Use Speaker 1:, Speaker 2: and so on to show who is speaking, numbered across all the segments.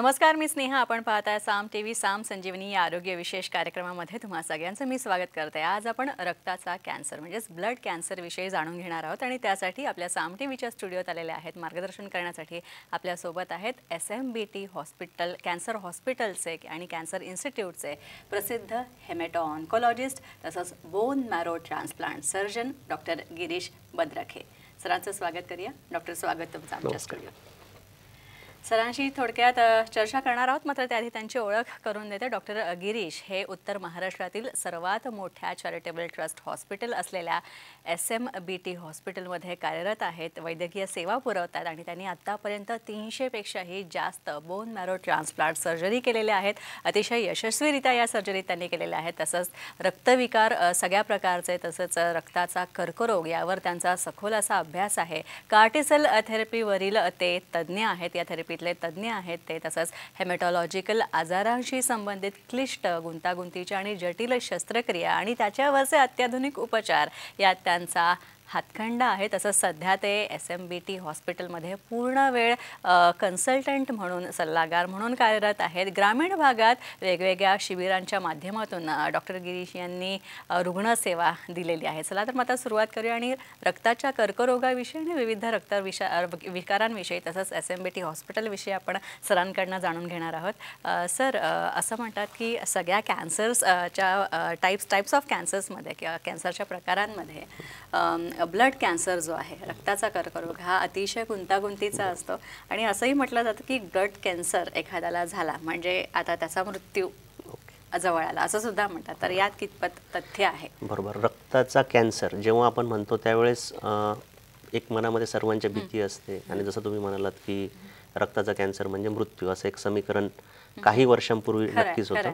Speaker 1: नमस्कार, मी स्नेहा. आपण पाहताय साम टीव्ही साम संजीवनी या आरोग्य विशेष कार्यक्रमामध्ये तुम्हा सगळ्यांचं मी स्वागत करते. आज आपण रक्ताचा कॅन्सर म्हणजेच ब्लड कॅन्सर विषयी जाणून घेणार आहोत आणि त्यासाठी आपल्या साम टीव्हीच्या स्टुडिओत आलेले आहेत. मार्गदर्शन करण्यासाठी आपल्या सोबत आहेत SMBT हॉस्पिटल कॅन्सर हॉस्पिटलचे आणि कॅन्सर इन्स्टिट्यूटचे प्रसिद्ध हेमेटो ऑन्कोलॉजिस्ट तसंच bone marrow transplant surgeon doctor Girish Badrakhe. सरांचं स्वागत करूया. डॉक्टर, स्वागत तुमचं आमच्या स्टुडिओत. सरांशी थोडक्यात चर्चा करणार आहोत, मात्र त्याआधी त्यांची ओळख करून देते. डॉक्टर गिरीश हे उत्तर महाराष्ट्रातील सर्वात मोठ्या चॅरिटेबल ट्रस्ट हॉस्पिटल असलेल्या SMBT हॉस्पिटलमध्ये कार्यरत आहेत. वैद्यकीय सेवा पुरवतात आणि त्यांनी आत्तापर्यंत 300 पेक्षाही जास्त बोन मॅरो ट्रान्सप्लांट सर्जरी केलेल्या आहेत. अतिशय यशस्वीरित्या या सर्जरी त्यांनी केलेल्या आहेत. तसंच रक्तविकार सगळ्या प्रकारचे, तसंच रक्ताचा कर्करोग यावर त्यांचा सखोल असा अभ्यास आहे. कार्टिसेल थेरपीवरील ते तज्ज्ञ आहेत, या थेरपीतले तज्ज्ञ आहेत ते. तसंच हेमॅटॉलॉजिकल आजारांशी संबंधित क्लिष्ट, गुंतागुंतीच्या आणि जटिल शस्त्रक्रिया आणि त्याच्यावरचे अत्याधुनिक उपचार यात त्यांचा हातखंडा आहे. तसंच सध्या ते SMBT हॉस्पिटलमध्ये पूर्ण वेळ कन्सल्टंट म्हणून, सल्लागार म्हणून कार्यरत आहेत. ग्रामीण भागात वेगवेगळ्या शिबिरांच्या माध्यमातून डॉक्टर गिरीश यांनी रुग्णसेवा दिलेली आहे. चला तर मग आता सुरुवात करूया आणि रक्ताच्या कर्करोगाविषयी आणि विविध विकारांविषयी तसंच SMBT हॉस्पिटलविषयी आपण सरांकडनं जाणून घेणार आहोत. सर, असं म्हणतात की सगळ्या कॅन्सर्सच्या टाईप्स ऑफ कॅन्सर्समध्ये किंवा कॅन्सरच्या प्रकारांमध्ये ब्लड कॅन्सर जो आहे, रक्ताचा कर्करोग, हा अतिशय गुंतागुंतीचा असतो आणि असंही म्हटलं जातं की ब्लड कॅन्सर एखाद्याला झाला म्हणजे आता त्याचा मृत्यू जवळ आला असं सुद्धा म्हणतात. तर यात कितपत तथ्य आहे?
Speaker 2: बरोबर. रक्ताचा कॅन्सर जेव्हा आपण म्हणतो त्यावेळेस एक मनामध्ये सर्वांची भीती असते आणि जसं तुम्ही म्हणालात की रक्ताचा कॅन्सर म्हणजे मृत्यू, असं एक समीकरण काही वर्षांपूर्वी नक्कीच होतं.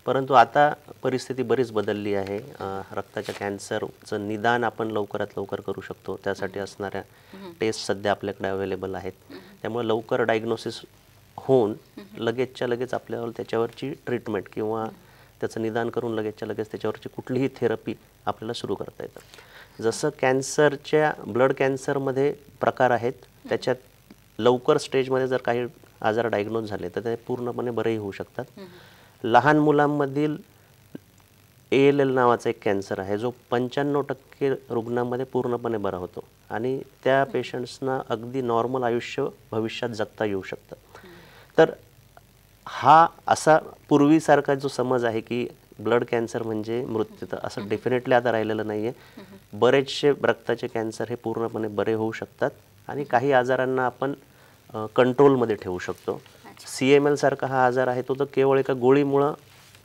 Speaker 2: परंतु आता परिस्थिती बरीच बदलली आहे. रक्ताच्या कॅन्सरचं निदान आपण लवकरात लवकर करू शकतो. त्यासाठी असणाऱ्या टेस्ट सध्या आपल्याकडे अवेलेबल आहेत. त्यामुळे लवकर डायग्नोसिस होऊन लगेचच्या लगेच आपल्याला त्याच्यावरची ट्रीटमेंट किंवा त्याचं निदान करून लगेचच्या लगेच त्याच्यावरची कुठलीही थेरपी आपल्याला सुरू करता येतं. जसं कॅन्सरच्या ब्लड कॅन्सरमध्ये प्रकार आहेत, त्याच्यात लवकर स्टेजमध्ये जर काही आजार डायग्नोज झाले तर ते पूर्णपणे बरेही होऊ शकतात. लहान मुलांमधील ALL नावाचा एक कॅन्सर आहे जो 95% रुग्णांमध्ये पूर्णपणे बरा होतो आणि त्या पेशंट्सना अगदी नॉर्मल आयुष्य भविष्यात जगता येऊ शकतं. तर हा असा पूर्वीसारखा जो समज आहे की ब्लड कॅन्सर म्हणजे मृत्यू, तर असं डेफिनेटली आता राहिलेलं नाही आहे. बरेचसे रक्ताचे कॅन्सर हे पूर्णपणे बरे होऊ शकतात आणि काही आजारांना आपण कंट्रोलमध्ये ठेवू शकतो. CML सारखा हा आजार आहे तो तर केवळ एका गोळीमुळं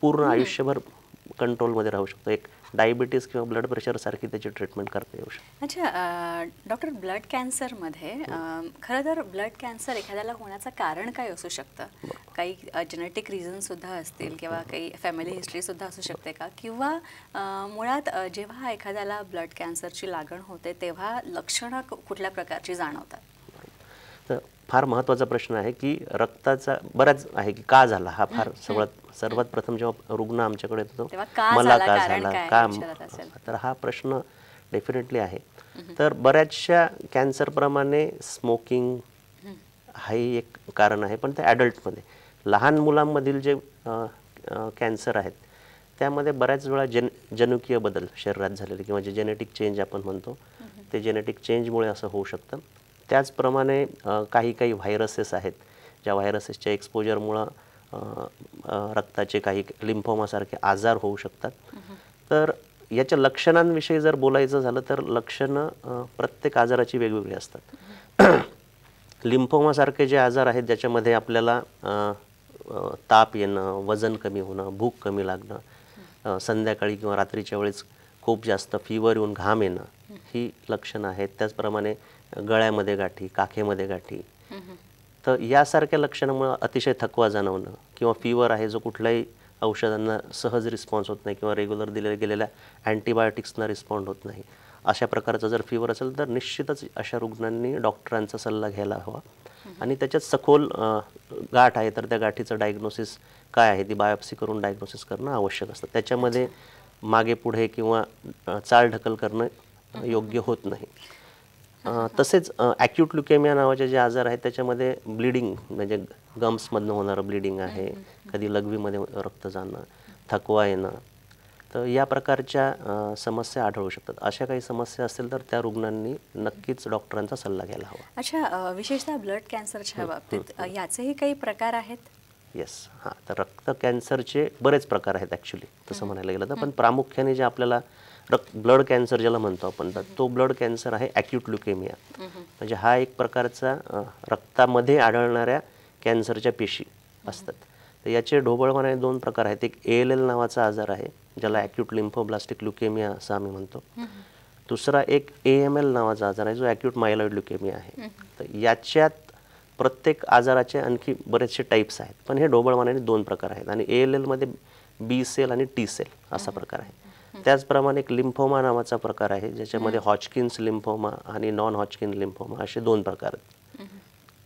Speaker 2: पूर्ण आयुष्यभर कंट्रोलमध्ये राहू शकतो. एक डायबिटीज किंवा ब्लड प्रेशर सारखी त्याची ट्रीटमेंट करता येऊ शकते.
Speaker 1: अच्छा डॉक्टर, ब्लड कॅन्सरमध्ये खरं तर ब्लड कॅन्सर एखाद्याला होण्याचं कारण काय असू शकतं? काही जेनेटिक रिझन सुद्धा असतील किंवा काही फॅमिली हिस्ट्री सुद्धा असू शकते का? किंवा मुळात जेव्हा एखाद्याला ब्लड कॅन्सरची लागण होते तेव्हा लक्षणं कुठल्या प्रकारची जाणवतात?
Speaker 2: तर फार महत्त्वाचा प्रश्न आहे की रक्ताचा बराच आहे की का झाला हा फार सर्वात प्रथम जेव्हा रुग्ण आमच्याकडे येतो मला का झाला का, तर हा प्रश्न डेफिनेटली आहे. तर बऱ्याचशा कॅन्सरप्रमाणे स्मोकिंग हाही एक कारण आहे, पण ते ॲडल्टमध्ये. लहान मुलांमधील जे कॅन्सर आहेत त्यामध्ये बऱ्याच वेळा जनुकीय बदल शरीरात झालेले किंवा जे जेनेटिक चेंज आपण म्हणतो ते जेनेटिक चेंजमुळे असं होऊ शकतं. त्याचप्रमाणे काही व्हायरसेस आहेत ज्या व्हायरसेसच्या एक्सपोजरमुळं रक्ताचे काही लिम्फोमासारखे आजार होऊ शकतात. तर याच्या लक्षणांविषयी जर बोलायचं झालं तर लक्षणं प्रत्येक आजाराची वेगवेगळी असतात. लिम्फोमासारखे जे आजार आहेत ज्याच्यामध्ये आपल्याला ताप येणं, वजन कमी होणं, भूक कमी लागणं, संध्याकाळी किंवा रात्रीच्या वेळेस खूप जास्त फीवर येऊन घाम येणं, ही लक्षणं आहेत. त्याचप्रमाणे गळ्यामध्ये गाठी, काखेमध्ये गाठी, तर यासारख्या लक्षणामुळे अतिशय थकवा जाणवणं किंवा फीवर आहे जो कुठल्याही औषधांना सहज रिस्पॉन्स होत नाही किंवा रेग्युलर दिल्या गेलेल्या अँटीबायोटिक्सना रिस्पॉन्ड होत नाही, अशा प्रकारचा जर फीवर असेल तर निश्चितच अशा रुग्णांनी डॉक्टरांचा सल्ला घ्यायला हवा. आणि त्याच्यात सखोल गाठ आहे तर त्या गाठीचं डायग्नोसिस काय आहे ती बायोप्सी करून डायग्नोसिस करणं आवश्यक असतं. त्याच्यामध्ये मागे पुढे किंवा चालढकल करणं योग्य होत नाही. तसेच ॲक्यूट ल्युकेमिया नावाचे जे आजार आहेत त्याच्यामध्ये ब्लिडिंग म्हणजे गम्समधनं होणारं ब्लिडिंग आहे, कधी लघवीमध्ये रक्त जाणं, थकवा येणं, तर या प्रकारच्या समस्या आढळू शकतात. अशा काही समस्या असतील तर त्या रुग्णांनी नक्कीच डॉक्टरांचा सल्ला घ्यायला हवा.
Speaker 1: अच्छा, विशेषतः ब्लड कॅन्सरच्या बाबतीत याचेही काही प्रकार आहेत?
Speaker 2: येस, हां. तर रक्त कॅन्सरचे बरेच प्रकार आहेत ॲक्च्युली तसं म्हणायला गेलं तर, पण प्रामुख्याने जे आपल्याला ब्लड कॅन्सर ज्याला म्हणतो आपण, तर तो ब्लड कॅन्सर आहे ॲक्यूट ल्युकेमिया. म्हणजे हा एक प्रकारचा रक्तामध्ये आढळणाऱ्या कॅन्सरच्या पेशी असतात. तर याचे ढोबळमानाने 2 प्रकार आहेत. एक ALL नावाचा आजार आहे ज्याला ॲक्यूट लिम्फोब्लास्टिक ल्युकेमिया असं आम्ही म्हणतो. दुसरा एक AML नावाचा आजार आहे जो ॲक्यूट मायलॉइड ल्युकेमिया आहे. तर याच्यात प्रत्येक आजाराचे आणखी बरेचसे टाईप्स आहेत, पण हे ढोबळमानाने 2 प्रकार आहेत. आणि ALL मध्ये B सेल आणि T सेल असा प्रकार आहे. त्याचप्रमाणे एक लिम्फोमा नावाचा प्रकार आहे ज्याच्यामध्ये हॉजकिन्स लिम्फोमा आणि नॉन हॉजकिन लिम्फोमा असे 2 प्रकार आहेत.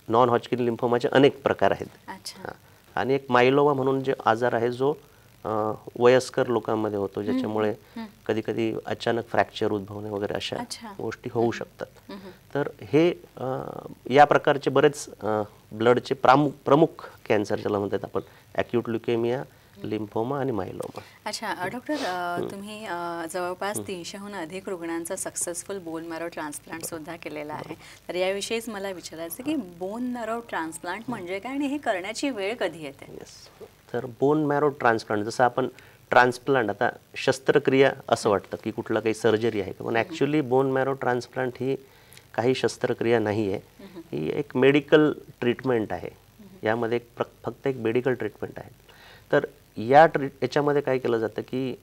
Speaker 2: नॉन हॉजकिन लिम्फोमाचे अनेक प्रकार आहेत. आणि एक मायलोमा म्हणून जे आजार आहे जो वयस्कर लोकांमध्ये होतो, ज्याच्यामुळे कधी कधी अचानक फ्रॅक्चर उद्भवणे वगैरे अशा गोष्टी होऊ शकतात. तर हे या प्रकारचे बरेच ब्लडचे प्रमुख कॅन्सर ज्याला म्हणतात आपण, ॲक्यूट ल्युकेमिया, लिम्फोमा आणि मायलोमा.
Speaker 1: अच्छा डॉक्टर, तुम्ही जवळपास 300हून अधिक रुग्णांचा सक्सेसफुल बोन मॅरो ट्रान्सप्लांट सुद्धा केलेला आहे. तर याविषयीच मला विचारायचं की बोन मॅरो ट्रान्सप्लांट म्हणजे काय आणि हे करण्याची वेळ कधी येते?
Speaker 2: तर बोन मॅरो ट्रान्सप्लांट, जसं आपण ट्रान्सप्लांट आता शस्त्रक्रिया असं वाटतं की कुठलं काही सर्जरी आहे, पण ॲक्च्युली बोन मॅरो ट्रान्सप्लांट ही काही शस्त्रक्रिया नाही आहे. ही एक मेडिकल ट्रीटमेंट आहे. यामध्ये फक्त एक मेडिकल ट्रीटमेंट आहे. तर याच्यामध्ये काय केलं जातं की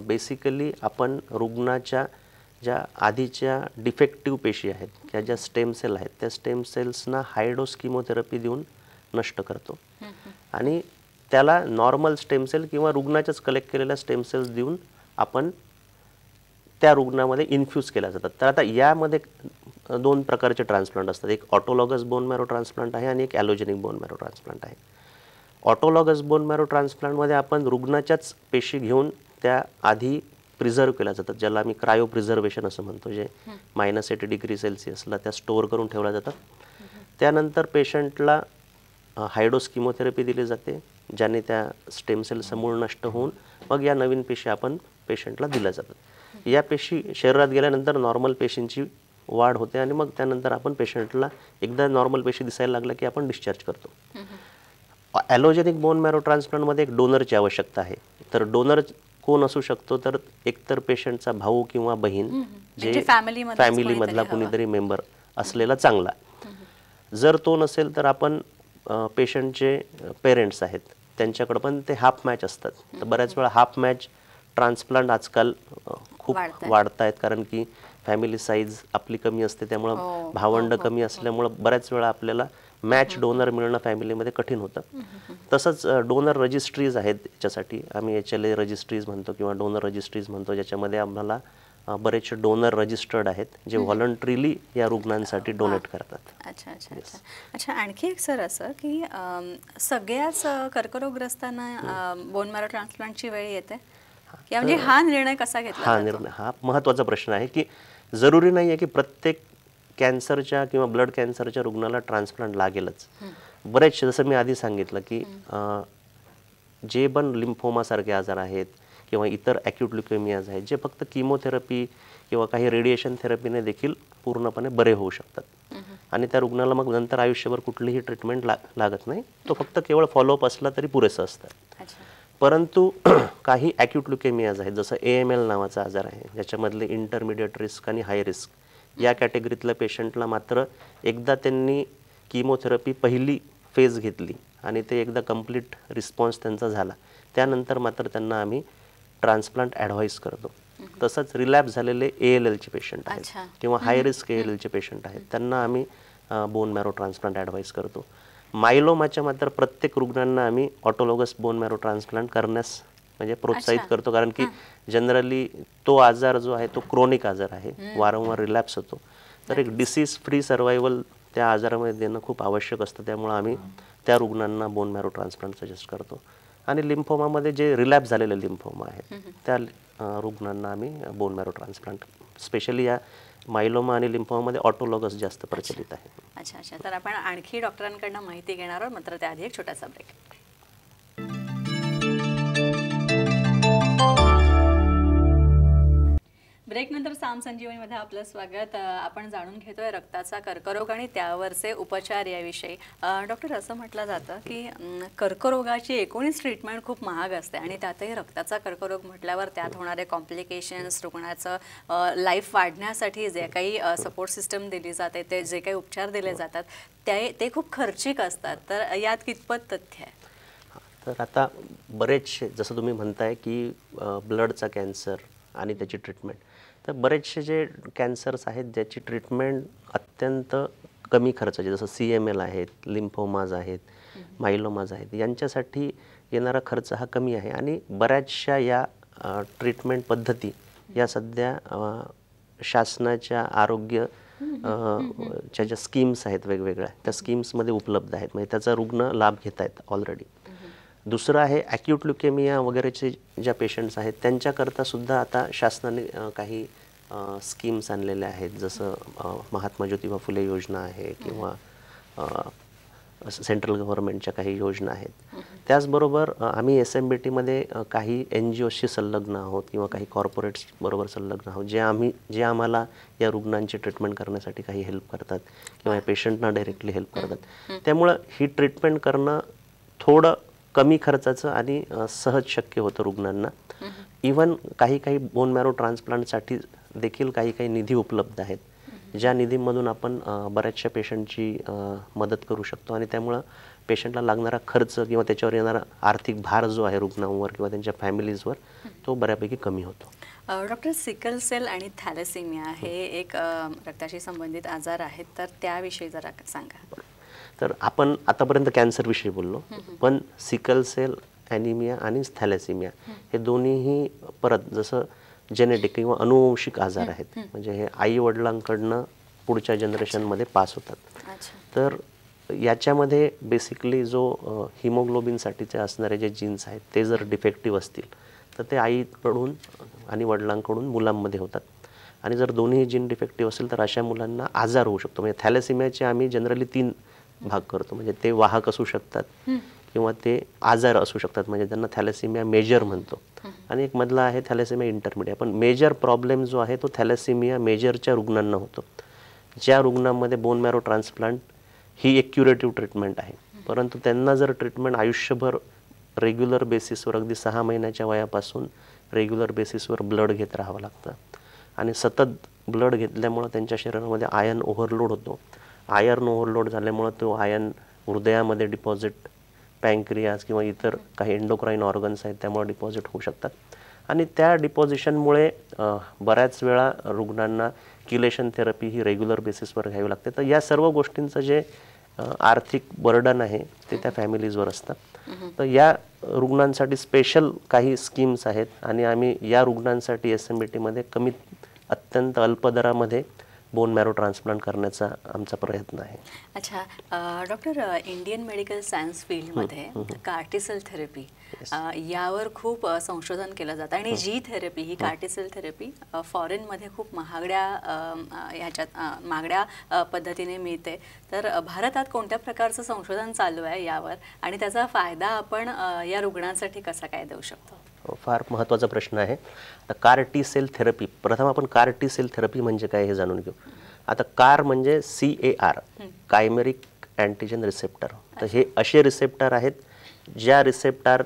Speaker 2: बेसिकली आपण रुग्णाच्या ज्या आधीच्या डिफेक्टिव्ह पेशी आहेत किंवा ज्या स्टेम सेल आहेत त्या स्टेम सेल्सना हायडोस किमोथेरपी देऊन नष्ट करतो आणि त्याला नॉर्मल स्टेम सेल किंवा रुग्णाच्याच कलेक्ट केलेल्या स्टेम सेल्स देऊन आपण त्या रुग्णामध्ये इन्फ्यूज केल्या जातात. तर आता यामध्ये 2 प्रकारचे ट्रान्सप्लांट असतात. एक ऑटोलॉगस बोन मॅरो ट्रान्सप्लांट आहे आणि एक ॲलोजेनिक बोन मॅरो ट्रान्सप्लांट आहे. ऑटोलॉगस बोन मॅरो ट्रान्सप्लांटमध्ये आपण रुग्णाच्याच पेशी घेऊन त्या आधी प्रिझर्व केल्या जातात, ज्याला आम्ही क्रायो प्रिझर्वेशन असं म्हणतो, जे -80 डिग्री सेल्सिअसला त्या स्टोअर करून ठेवल्या जातात. त्यानंतर पेशंटला हायडोस किमोथेरपी दिली जाते, ज्याने त्या स्टेम सेल समूळ नष्ट होऊन मग या नवीन पेशी आपण पेशंटला दिल्या जातात. या पेशी शरीरात गेल्यानंतर नॉर्मल पेशींची वाढ होते आणि मग त्यानंतर आपण पेशंटला एकदा नॉर्मल पेशी दिसायला लागल्या की आपण डिस्चार्ज करतो. ॲलोजेनिक बोन मॅरो ट्रान्सप्लांटमध्ये एक डोनरची आवश्यकता आहे. तर डोनर कोण असू शकतो, तर एकतर पेशंटचा भाऊ किंवा बहीण, जे फॅमिलीमधला कुणीतरी मेंबर असलेला चांगला. जर तो नसेल तर आपण पेशंटचे पेरेंट्स आहेत त्यांच्याकडे पण ते हाफ मॅच असतात. तर बऱ्याच वेळा हाफ मॅच ट्रान्सप्लांट आजकाल खूप वाढत आहेत, कारण की फॅमिली साईज आपली कमी असते, त्यामुळं भावंड कमी असल्यामुळं बऱ्याच वेळा आपल्याला मॅच डोनर मिळणं फॅमिलीमध्ये कठीण होतं. तसंच डोनर रजिस्ट्रीज आहेत, याच्यासाठी आम्ही HLA रजिस्ट्रीज म्हणतो किंवा डोनर रजिस्ट्रीज म्हणतो, ज्याच्यामध्ये आम्हाला बरेचसे डोनर रजिस्टर्ड आहेत जे व्हॉलंटरीली या रुग्णांसाठी डोनेट करतात.
Speaker 1: अच्छा अच्छा अच्छा अच्छा आणखी एक सर असं की सगळ्याच कर्करोगग्रस्तांना बोन मॅरो ट्रान्सप्लांटची वेळ येते, म्हणजे हा निर्णय कसा घेतला?
Speaker 2: हा निर्णय हा महत्त्वाचा प्रश्न आहे की जरुरी नाही आहे की प्रत्येक कॅन्सरच्या किंवा ब्लड कॅन्सरच्या रुग्णाला ट्रान्सप्लांट लागेलच. बरेचसे, जसं मी आधी सांगितलं की जे पण लिम्फोमासारखे आजार आहेत किंवा इतर ॲक्यूट ल्युकेमियाज आहेत, जे फक्त किमोथेरपी किंवा काही रेडिएशन थेरपीने देखील पूर्णपणे बरे होऊ शकतात आणि त्या रुग्णाला मग नंतर आयुष्यभर कुठलीही ट्रीटमेंट लागत नाही. तो फक्त केवळ फॉलोअप असला तरी पुरेसं असतं. परंतु काही ॲक्यूट ल्युकेमियाज आहेत, जसं AML नावाचा आजार आहे, ज्याच्यामधले इंटरमिडिएट रिस्क आणि हाय रिस्क या कॅटेगरीतल्या पेशंटला मात्र एकदा त्यांनी किमोथेरपी पहिली फेज घेतली आणि ते एकदा कंप्लीट रिस्पॉन्स त्यांचा झाला, त्यानंतर मात्र त्यांना आम्ही ट्रान्सप्लांट ॲडव्हाइस करतो. तसंच रिलॅप्स झालेले ALLचे पेशंट आहेत किंवा हाय रिस्क ALLचे पेशंट आहेत, त्यांना आम्ही बोन मॅरो ट्रान्सप्लांट ॲडव्हाइस करतो. मायलोमाच्या मात्र प्रत्येक रुग्णांना आम्ही ऑटोलॉगस बोन मॅरो ट्रान्सप्लांट करण्यास म्हणजे प्रोत्साहित करतो, कारण की जनरली तो आजार जो आहे तो क्रोनिक आजार आहे, वारंवार रिलॅप्स होतो. तर एक डिसीज फ्री सर्वायवल त्या आजारामध्ये देणं खूप आवश्यक असतं, त्यामुळं आम्ही त्या रुग्णांना बोन मॅरो ट्रान्सप्लांट सजेस्ट करतो. आणि लिम्फोमामध्ये जे रिलॅप्स झालेले लिम्फोमा आहेत त्या रुग्णांना आम्ही बोन मॅरो ट्रान्सप्लांट, स्पेशली या मायलोमा आणि लिम्फोमामध्ये ऑटोलॉगस जास्त प्रचलित आहे.
Speaker 1: अच्छा अच्छा, तर आपण आणखी डॉक्टरांकडून माहिती घेणार आहोत, मात्र त्याआधी एक छोटासा ब्रेक. ब्रेकनंतर साम संजीवनीमध्ये आपलं स्वागत. आपण जाणून घेतोय रक्ताचा कर्करोग आणि त्यावरचे उपचार याविषयी. डॉक्टर, असं म्हटलं जातं की कर्करोगाची एकूणच ट्रीटमेंट खूप महाग असते आणि त्यातही रक्ताचा कर्करोग म्हटल्यावर त्यात होणारे कॉम्प्लिकेशन्स, रुग्णाचं लाईफ वाढण्यासाठी जे काही सपोर्ट सिस्टम दिली जाते, ते जे काही उपचार दिले जातात ते खूप खर्चिक असतात. तर यात कितपत तथ्य आहे?
Speaker 2: तर आता बरेचसे, जसं तुम्ही म्हणताय की ब्लडचा कॅन्सर आणि त्याची ट्रीटमेंट, तर बरेचसे जे कॅन्सर्स आहेत ज्याची ट्रीटमेंट अत्यंत कमी खर्चाची, जसं CML आहेत, लिम्फोमाज आहेत, मायलोमाज आहेत, यांच्यासाठी येणारा खर्च हा कमी आहे. आणि बऱ्याचशा या ट्रीटमेंट पद्धती या सध्या शासनाच्या आरोग्य च्या ज्या स्कीम्स आहेत वेगवेगळ्या, त्या स्कीम्समध्ये उपलब्ध आहेत. म्हणजे त्याचा रुग्ण लाभ घेत आहेत ऑलरेडी. दुसरं आहे ॲक्यूट ल्युकेमिया वगैरेचे ज्या पेशंट्स आहेत त्यांच्याकरता सुद्धा आता शासनाने काही स्कीम्स आणलेल्या आहेत, जसं महात्मा ज्योतिबा फुले योजना आहे किंवा सेंट्रल गव्हर्नमेंटच्या काही योजना आहेत. त्याचबरोबर आम्ही SMBTमध्ये काही NGOशी संलग्न आहोत किंवा काही कॉर्पोरेट्स बरोबर संलग्न आहोत, जे आम्हाला या रुग्णांची ट्रीटमेंट करण्यासाठी काही हेल्प करतात किंवा या पेशंटना डायरेक्टली हेल्प करतात. त्यामुळं ही ट्रीटमेंट करणं थोडं कमी खर्चाचं आणि सहज शक्य होतं रुग्णांना. इवन काही बोन मॅरो ट्रान्सप्लांटसाठी देखील काही निधी उपलब्ध आहेत, ज्या निधीमधून आपण बऱ्याचशा पेशंटची मदत करू शकतो आणि त्यामुळं पेशंटला लागणारा खर्च किंवा त्याच्यावर येणारा आर्थिक भार जो आहे रुग्णांवर किंवा त्यांच्या फॅमिलीजवर, तो बऱ्यापैकी कमी होतो.
Speaker 1: डॉक्टर, सिकल सेल आणि थॅलेसिमिया हे एक रक्ताशी संबंधित आजार आहेत, तर त्याविषयी जरा सांगा.
Speaker 2: तर आपण आतापर्यंत कॅन्सरविषयी बोललो, पण सिकल सेल, ॲनिमिया आणि थॅलेसिमिया हे दोन्हीही परत जसं जेनेटिक किंवा अनुवंशिक आजार आहेत. म्हणजे हे आई वडिलांकडनं पुढच्या जनरेशनमध्ये पास होतात. तर याच्यामध्ये बेसिकली जो हिमोग्लोबिनसाठीचे असणारे जे जीन्स आहेत ते जर डिफेक्टिव्ह असतील तर ते आईकडून आणि वडिलांकडून मुलांमध्ये होतात. आणि जर दोन्ही जीन डिफेक्टिव्ह असेल तर अशा मुलांना आजार होऊ शकतो. म्हणजे थॅलेसिमियाचे आम्ही जनरली 3 भाग करतो. म्हणजे ते वाहक असू शकतात किंवा ते आजार असू शकतात, म्हणजे त्यांना थॅलेसिमिया मेजर म्हणतो. आणि एक मधला आहे थॅलेसिमिया इंटरमिडिएट. पण मेजर प्रॉब्लेम जो आहे तो थॅलेसिमिया मेजरच्या रुग्णांना होतो, ज्या रुग्णांमध्ये बोन मॅरो ट्रान्सप्लांट ही एक क्युरेटिव्ह ट्रीटमेंट आहे. परंतु त्यांना जर ट्रीटमेंट आयुष्यभर रेग्युलर बेसिसवर, अगदी 6 महिन्याच्या वयापासून रेग्युलर बेसिसवर ब्लड घेत राहावं लागतं आणि सतत ब्लड घेतल्यामुळं त्यांच्या शरीरामध्ये आयर्न ओव्हरलोड होतो. आयर्न ओव्हरलोड झाल्यामुळं तो आयर्न हृदयामध्ये डिपॉझिट, पँक्रियाज किंवा इतर काही एंडोक्राईन ऑर्गन्स आहेत त्यामुळे डिपॉझिट होऊ शकतात. आणि त्या डिपॉझिशनमुळे बऱ्याच वेळा रुग्णांना किलेशन थेरपी ही रेग्युलर बेसिसवर घ्यावी लागते. तर या सर्व गोष्टींचं जे आर्थिक बर्डन आहे ते त्या फॅमिलीजवर असतं. तर या रुग्णांसाठी स्पेशल काही स्कीम्स आहेत आणि आम्ही या रुग्णांसाठी SMBTमध्ये अत्यंत अल्प दरामध्ये बोन मॅरो ट्रान्सप्लांट करण्याचा आमचा प्रयत्न आहे.
Speaker 1: अच्छा डॉक्टर, इंडियन मेडिकल सायन्स फील्डमध्ये कार्टिसेल थेरपी यावर खूप संशोधन केलं जातं आणि जी थेरपी, ही कार्टिसेल थेरपी फॉरेनमध्ये खूप महागड्या पद्धतीने मिळते. तर भारतात कोणत्या प्रकारचं संशोधन चालू आहे यावर आणि त्याचा फायदा आपण या रुग्णांसाठी कसा काय देऊ शकतो?
Speaker 2: फार महत्त्वाचा प्रश्न आहे. आता CAR-T सेल थेरपी, प्रथम आपण CAR-T सेल थेरपी म्हणजे काय हे जाणून घेऊ. आता CAR म्हणजे CAR, कायमेरिक अँटीजन रिसेप्टर. तर हे असे रिसेप्टर आहेत ज्या रिसेप्टर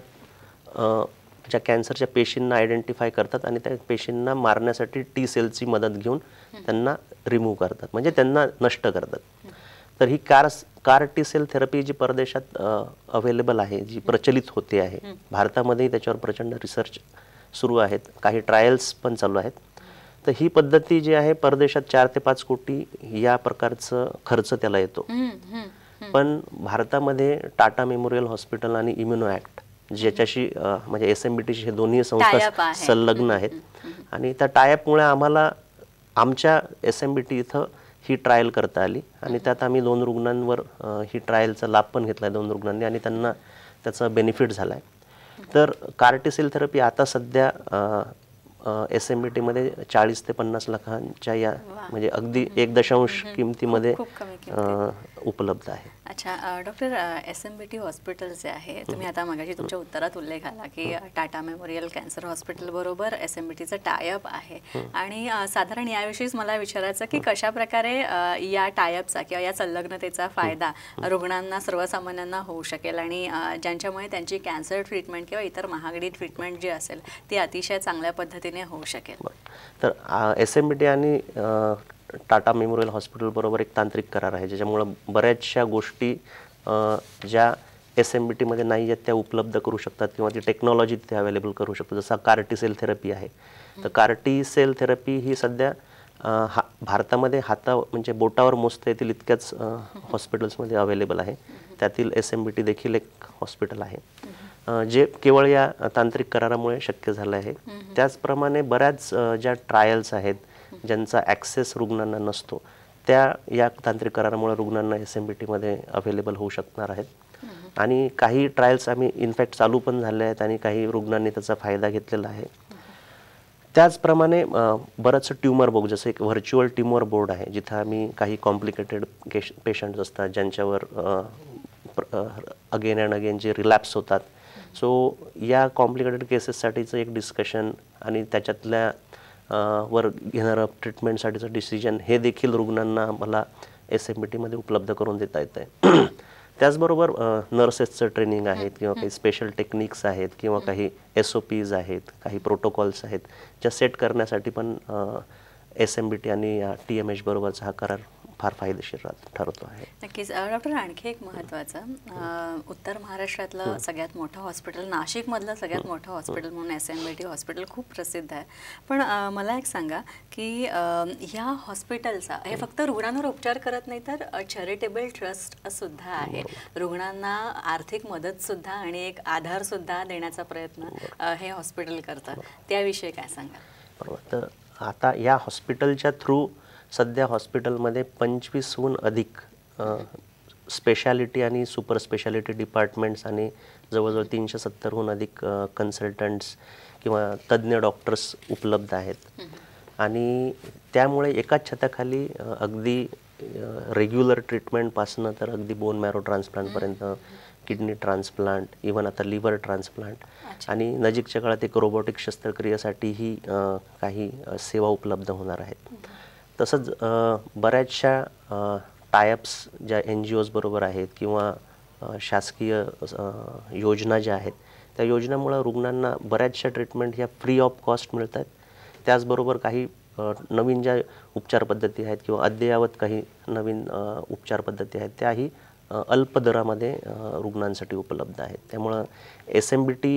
Speaker 2: ज्या कॅन्सरच्या पेशींना आयडेंटिफाय करतात आणि त्या पेशींना मारण्यासाठी T सेलची मदत घेऊन त्यांना रिमूव्ह करतात, म्हणजे त्यांना नष्ट करतात. तर ही CAR-T सेल थेरपी जी परदेशात अवेलेबल आहे, जी प्रचलित होते आहे, भारतामध्येही त्याच्यावर प्रचंड रिसर्च सुरू आहेत, काही ट्रायल्स पण चालू आहेत. तर ही पद्धती जी आहे परदेशात 4 ते 5 कोटी या प्रकारचं खर्च त्याला येतो. पण भारतामध्ये टाटा मेमोरियल हॉस्पिटल आणि इम्युनो ॲक्ट ज्याच्याशी म्हणजे SMBTशी हे दोन्ही संस्था संलग्न आहेत आणि त्या टायअपमुळे आम्हाला आमच्या SMBT इथं ही ट्रायल करता आली आणि त्यात आम्ही 2 रुग्णांवर ही ट्रायलचा लाभ पण घेतला आहे, 2 रुग्णांनी, आणि त्यांना त्याचा बेनिफिट झाला आहे. तर CAR-T सेल थेरपी आता सध्या SMBT मध्ये 40 ते 50 लाखांच्या या म्हणजे अगदी 1 किमतीमध्ये उपलब्ध आहे.
Speaker 1: अच्छा डॉक्टर, SMBT हॉस्पिटल जे आहे, तुम्ही आता मगाशी तुमच्या उत्तरात उल्लेख आला की टाटा मेमोरियल कॅन्सर हॉस्पिटल बरोबर SMBTचं टायअप आहे आणि साधारण याविषयीच मला विचारायचं की कशा प्रकारे या टायअपचा किंवा या संलग्नतेचा फायदा रुग्णांना, सर्वसामान्यांना होऊ शकेल आणि ज्यांच्यामुळे त्यांची कॅन्सर ट्रीटमेंट किंवा इतर महागडी ट्रीटमेंट जी असेल ती अतिशय चांगल्या पद्धतीने होऊ शकेल.
Speaker 2: तर SMBT आणि टाटा मेमोरियल हॉस्पिटल बरोबर एक तांत्रिक करार आहे, ज्याच्यामुळं बऱ्याचशा गोष्टी ज्या SMBT मध्ये नाही आहेत त्या उपलब्ध करू शकतात किंवा ती टेक्नॉलॉजी ते अवेलेबल करू शकतात. जसं CAR-T सेल थेरपी आहे, तर CAR-T सेल थेरपी ही सध्या भारतामध्ये म्हणजे बोटावर मोजता येतील इतक्याच हॉस्पिटल्समध्ये अवेलेबल आहे. त्यातील SMBT देखील एक हॉस्पिटल आहे जे केवळ या तांत्रिक करारामुळे शक्य झालं आहे. त्याचप्रमाणे बऱ्याच ज्या ट्रायल्स आहेत ज्यांचा ॲक्सेस रुग्णांना नसतो त्या या तांत्रिक करारामुळे रुग्णांना SMBT मध्ये अवेलेबल होऊ शकणार आहेत. आणि काही ट्रायल्स आम्ही इनफॅक्ट चालू पण झाले आहेत आणि काही रुग्णांनी त्याचा फायदा घेतलेला आहे. त्याचप्रमाणे बरंचसं ट्यूमर बोर्ड, जसं एक व्हर्च्युअल ट्यूमर बोर्ड आहे जिथं आम्ही काही कॉम्प्लिकेटेड पेशंट्स असतात ज्यांच्यावर अगेन अँड अगेन जे रिलॅप्स होतात. सो या कॉम्प्लिकेटेड केसेससाठीचं एक डिस्कशन आणि त्याच्यातल्या वर घेणारं ट्रीटमेंटसाठीचं डिसिजन हे देखील रुग्णांना मला SMBT मध्ये उपलब्ध करून देता येतं आहे. त्याचबरोबर नर्सेसचं ट्रेनिंग आहेत किंवा काही स्पेशल टेक्निक्स आहेत किंवा काही SOPs आहेत, काही प्रोटोकॉल्स आहेत ज्या सेट करण्यासाठी पण SMBT आणि TMH बरोबरचा हा करार फार फायदेशीर ठरतो आहे.
Speaker 1: नक्कीच डॉक्टर, आणखी एक महत्त्वाचं, उत्तर महाराष्ट्रातलं सगळ्यात मोठं हॉस्पिटल, नाशिकमधलं सगळ्यात मोठं हॉस्पिटल म्हणून SMBT हॉस्पिटल खूप प्रसिद्ध आहे. पण मला एक सांगा की ह्या हॉस्पिटलचा हे फक्त रुग्णांवर उपचार करत नाही तर चॅरिटेबल ट्रस्ट सुद्धा आहे, रुग्णांना आर्थिक मदतसुद्धा आणि एक आधारसुद्धा देण्याचा प्रयत्न हे हॉस्पिटल करतं, त्याविषयी काय सांगा?
Speaker 2: बरोबर. तर आता या हॉस्पिटलच्या थ्रू सध्या हॉस्पिटलमध्ये 25हून अधिक स्पेशालिटी आणि सुपर स्पेशालिटी डिपार्टमेंट्स आणि जवळजवळ 370हून अधिक कन्सल्टंट्स किंवा तज्ज्ञ डॉक्टर्स उपलब्ध आहेत. आणि त्यामुळे एकाच छताखाली अगदी रेग्युलर ट्रीटमेंटपासनं तर अगदी बोन मॅरो ट्रान्सप्लांटपर्यंत, किडनी ट्रान्सप्लांट, इव्हन आता लिव्हर ट्रान्सप्लांट आणि नजीकच्या काळात एक रोबोटिक शस्त्रक्रियेसाठीही काही सेवा उपलब्ध होणार आहेत. तसंच बऱ्याचशा टायअप्स ज्या NGOज बरोबर आहेत किंवा शासकीय योजना ज्या आहेत त्या योजनामुळे रुग्णांना बऱ्याचशा ट्रीटमेंट ह्या फ्री ऑफ कॉस्ट मिळत आहेत. त्याचबरोबर काही नवीन ज्या उपचार पद्धती आहेत किंवा अद्ययावत काही नवीन उपचार पद्धती आहेत त्याही अल्प दरामध्ये रुग्णांसाठी उपलब्ध आहेत. त्यामुळं SMBT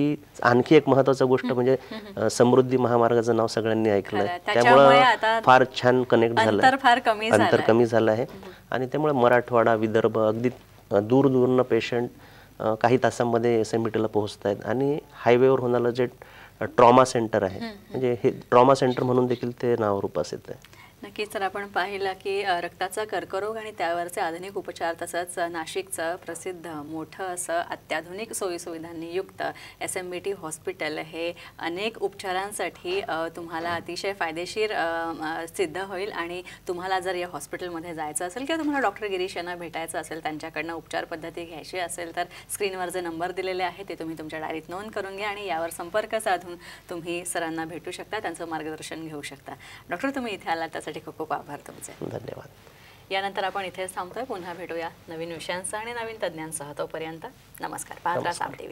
Speaker 2: आणखी एक महत्त्वाची गोष्ट म्हणजे समृद्धी महामार्गाचं नाव सगळ्यांनी ऐकलं, त्यामुळं फार छान कनेक्ट झालं, अंतर कमी झालं आहे. आणि त्यामुळे मराठवाडा, विदर्भ अगदी दूरनं पेशंट काही तासांमध्ये SMBTला पोहोचत आहेत. आणि हायवेवर होणारं जे ट्रॉमा सेंटर आहे म्हणजे हे ट्रॉमा सेंटर म्हणून देखील ते नाव रूपास येतं आहे.
Speaker 1: नक्कीच. तर आपण पाहिलं की रक्ताचा कर्करोग आणि त्यावरचे आधुनिक उपचार, तसंच नाशिकचं प्रसिद्ध मोठं असं अत्याधुनिक सोयीसुविधांनी युक्त SMBT हॉस्पिटल हे अनेक उपचारांसाठी तुम्हाला अतिशय फायदेशीर सिद्ध होईल. आणि तुम्हाला जर या हॉस्पिटलमध्ये जायचं असेल किंवा तुम्हाला डॉक्टर गिरीश यांना भेटायचं असेल, त्यांच्याकडनं उपचार पद्धती घ्यायची असेल तर स्क्रीनवर जे नंबर दिलेले आहे ते तुम्ही तुमच्या डायरीत नोंद करून घ्या आणि यावर संपर्क साधून तुम्ही सरांना भेटू शकता, त्यांचं मार्गदर्शन घेऊ शकता. डॉक्टर, तुम्ही इथे आलात त्यासाठी खूप खूप आभार तुमचे.
Speaker 2: धन्यवाद.
Speaker 1: यानंतर आपण इथेच थांबतोय. पुन्हा भेटूया नवीन विषयांसह आणि नवीन तज्ज्ञांसह. तोपर्यंत नमस्कार. पाहत राहा साम TV.